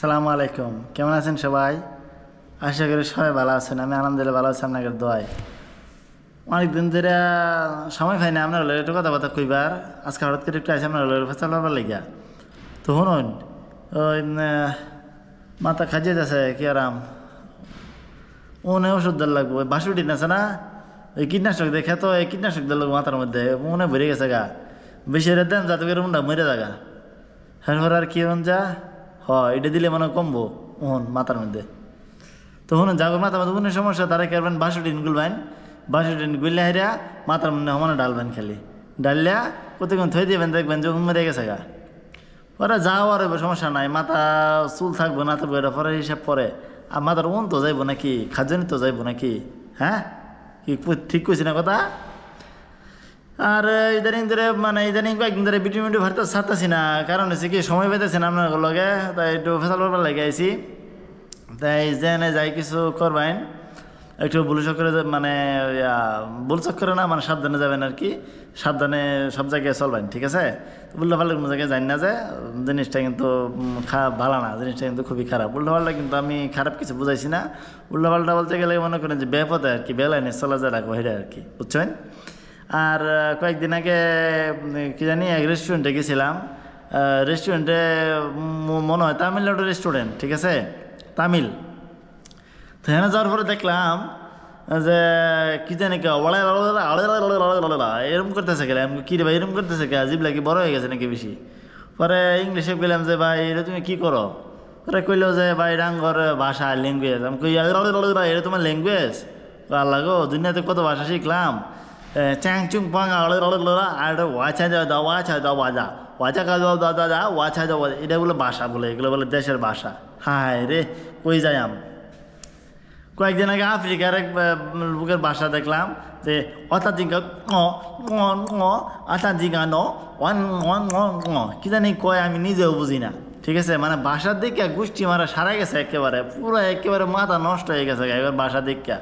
আসসালামু আলাইকুম। কেমন আছেন সবাই? আশা করি সবাই ভালো আছেন। আমি আলহামদুলিল্লাহ ভালো আছি আপনাদের দোয়ায়। অনেকদিন ধরে সময় পাই না আপনার একটু কথাবার্তা কইবার। আজকে হঠাৎ করে একটু আসে আপনার ফেসাল পারবার লাগিয়া। তো শুনুন, ওই মাথা খাজিয়ে যাচ্ছে কি আরাম মনে ওষুধ দেওয়ার লাগবো। ওই বাসুটি আছে না, ওই কীটনাশক দেখে তো এই কীটনাশক দেওয়ার লাগবো মাথার মধ্যে মনে ভরে গেছে গা। বেশি রেট দেন যাতে করে মুন্ডা মরে যাগা। হ্যাঁ আর কি যা এটা দিলে মানে কমবো মাথার মধ্যে। তো শুনুন, যাগর মাথার মধ্যে কোনো সমস্যা তারা করবেন বাসুটিন গুলবেন। বাসুটিন গুললে হাইরা মাথার মধ্যে সমানে ডালবেন, খালি ডাললে কতক্ষণ থই দিবেন, দেখবেন যখন মরে গেছে গা। ওরা যাও আর সমস্যা নাই, মাথা চুল থাকবো না থাকবো এটা পরে হিসাব পরে। আর মাথার তো যাইবো নাকি, খাদ্যনি তো যাইবো নাকি? হ্যাঁ কি ঠিক কইছি না কথা? আর ইদানিং ধরে ইদানিং কয়েকদিন ধরে ভিটামিন ভারতে ছাড়তেছি না, কারণ হচ্ছে কি সময় পেতেছি না আপনার লগে, তাই একটু ফেসাল করবার লাগে আইসি। তাই জেনে যাই কিছু করবেন, একটু ভুল চক্করে ভুল চক্করে না সাবধানে যাবেন আর কি। সাবধানে সব জায়গায় চলবেন, ঠিক আছে? উল্টা পাল্টা কোনো জায়গায় জানি না যে জিনিসটা কিন্তু ভালো না, জিনিসটা কিন্তু খুবই খারাপ। উল্টা পাল্টা কিন্তু আমি খারাপ কিছু বুঝাইছি না। উল্টা পাল্টা বলতে গেলে মনে করেন যে বেপথে আর কি, বেলাইনে চলা যায় রাখবো হেঁটে আর কি, বুঝছেন? আর কয়েকদিন আগে কি জানি এক রেস্টুরেন্টে গেছিলাম। রেস্টুরেন্টে মনে হয় তামিলনাড়ু রেস্টুরেন্ট, ঠিক আছে? তামিল। তো হ্যাঁ যাওয়ার পরে দেখলাম যে কি জানি এরম করতেছে, গেলে আমি কী রে ভাই এরম করতেছে কে, জিবলা কি বড় হয়ে গেছে নাকি বেশি? পরে ইংলিশে কইলাম যে ভাই এটা তুমি কী করো? পরে কইলো যে ভাই ডাঙ্গর ভাষা ল্যাঙ্গুয়েজ। আমি কই এটা তোমার ল্যাঙ্গুয়েজ? আল্লাহ গো, দুনিয়াতে কত ভাষা শিখলাম। চ্যাং চুং পাং আর ওয়াছা দা ওয়াছা দা ওয়াজা ওয়াচা কা দাও দাদা দা ওয়াছা দা, এটা বলে ভাষা বলে, এগুলো বলে দেশের ভাষা। হায় রে, কই যাই আম। কয়েকদিন আগে আফ্রিকার এক লোকের ভাষা দেখলাম যে অতাজিঙ্গা আতাজিঙ্গা কি জানি কয়, আমি নিজেও বুঝি না, ঠিক আছে? ভাষার দিকে গোষ্ঠী মারা সারা গেছে একেবারে, পুরো একেবারে মাথা নষ্ট হয়ে গেছে এবার ভাষা দিকা।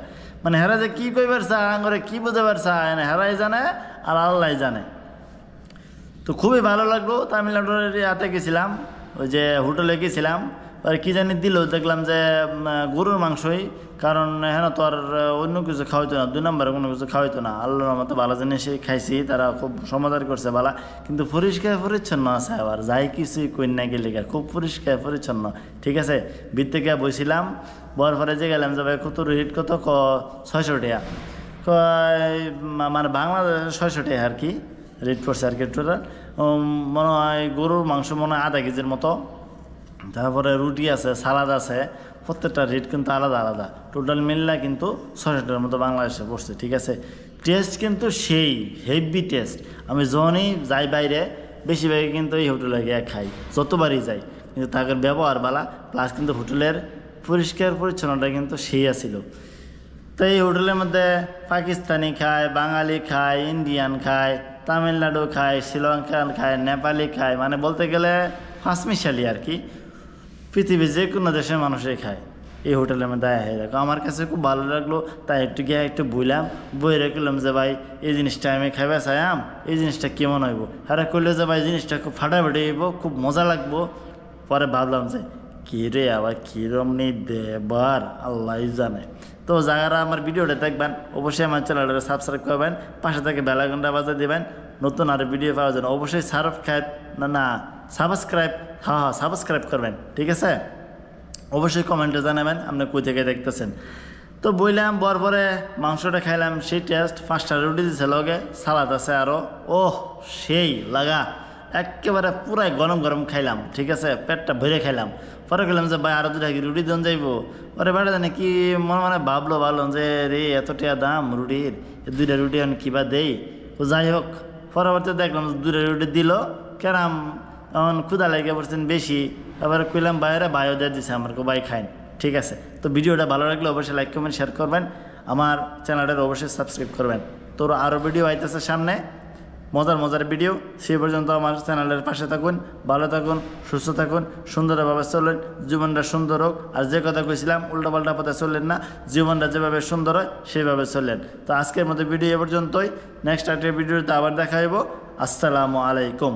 হেরা যে কী কইবার চায়, করে কী বুঝাবার চায় হেরাই জানে আর আল্লাহ জানে। তো খুবই ভালো লাগলো। তামিলনাড়ুর ইয়াতে গেছিলাম, ওই যে হোটেলে গেছিলাম। আর কি জানি দিল, দেখলাম যে গরুর মাংসই, কারণ হ্যাঁ তো আর অন্য কিছু খাওয়াইতো না, 2 নম্বরে কোনো কিছু খাওয়াইতো না। আল্লাহর মতো ভালো জিনিসই খাইছি, তারা খুব সমাধান করছে ভালো, কিন্তু পরিষ্কার পরিচ্ছন্ন আছে। আবার যাই কিছুই কন্যা গেলে খুব পরিষ্কার পরিচ্ছন্ন, ঠিক আছে? ভিতরে গিয়ে বসছিলাম, বর পরে যে গেলাম যে ভাই কত রেট, কত 600 টাকা, বাংলাদেশ 600 টাকা আর কি রেট করছে আর কি। টোটাল মনে হয় গরুর মাংস মনে হয় আধা কেজির মতো, তারপরে রুটি আছে, সালাদ আছে, প্রত্যেকটা রেট কিন্তু আলাদা আলাদা। টোটাল মিললে কিন্তু 600 টাকার মতো বাংলাদেশে পড়ছে, ঠিক আছে? টেস্ট কিন্তু সেই হেভি টেস্ট। আমি যখনই যাই বাইরে, বেশিরভাগ কিন্তু এই হোটেলে গিয়ে খাই, যতবারই যাই। কিন্তু তাদের ব্যবহার বালা, প্লাস কিন্তু হোটেলের পরিষ্কার পরিচ্ছন্নতা কিন্তু সেই আছিল। তো এই হোটেলের মধ্যে পাকিস্তানি খায়, বাঙালি খায়, ইন্ডিয়ান খায়, তামিলনাড়ু খায়, শ্রীলঙ্কান খায়, নেপালি খায়, বলতে গেলে পাঁচমিশালি আর কি। পৃথিবীর যে কোনো দেশের মানুষই খায় এই হোটেলের মধ্যে আয় রাখো। আমার কাছে খুব ভালো লাগলো, তাই একটু গিয়ে একটু বইলাম, বই রেখলাম যে ভাই এই জিনিসটা আমি খাইবে চাইম, এই জিনিসটা কেমন হইব? হ্যাঁ করলে যে ভাই জিনিসটা খুব ফাটাফাটি হইব, খুব মজা লাগবো। পরে ভাবলাম যে কী রে আবার কীরম নেই দেবার, আল্লাহ জানে। তো যারা আমার ভিডিওটা দেখবেন অবশ্যই আমার চ্যানেলটা সাবস্ক্রাইব করবেন, পাশে থেকে বেল আইকনটা বাজিয়ে দেবেন নতুন আরও ভিডিও পাওয়ার জন্য। অবশ্যই সাবস্ক্রাইব করবেন, ঠিক আছে? অবশ্যই কমেন্টে জানাবেন আপনি কই থেকে দেখতেছেন। তো বইলাম, পরে মাংসটা খাইলাম, সেই টেস্ট। 5টা রুটি দিছে, লগে সালাদ আছে আরও, ওহ সেই লাগা, একেবারে পুরাই গরম গরম খাইলাম, ঠিক আছে? পেটটা ভরে খাইলাম। পরে গেলাম যে ভাই আরও 2টা কি রুটি দেন যাইবো? পরে বেটা জানে কি মনে ভাবলাম যে রে এত টাকা দাম রুটির, 2টা রুটি আমি কিবা দেই। তো যাই হোক, পরবর্তীতে দেখলাম 2টা রুটি দিল, কেরাম এখন ক্ষুধা লেগে পড়ছেন বেশি। এবার কইলাম বাইরে বাইও দিয়ে দিছে আমাকে, ভাই খাইন, ঠিক আছে? তো ভিডিওটা ভালো লাগলে অবশ্যই লাইক কমেন্ট শেয়ার করবেন, আমার চ্যানেলটার অবশ্যই সাবস্ক্রাইব করবেন। তোর আরও ভিডিও আইতেছে সামনে, মজার ভিডিও। সেই পর্যন্ত আমার চ্যানেলের পাশে থাকুন, ভালো থাকুন, সুস্থ থাকুন, সুন্দরভাবে চললেন, জীবনটা সুন্দর হোক। আর যে কথা কইছিলাম উল্টাপাল্টা পথে চললেন না, জীবনটা যেভাবে সুন্দর হয় সেইভাবে চললেন। তো আজকের মতো ভিডিও এ পর্যন্তই। নেক্সট একটা ভিডিওতে আবার দেখা হইব। আসসালামু আলাইকুম।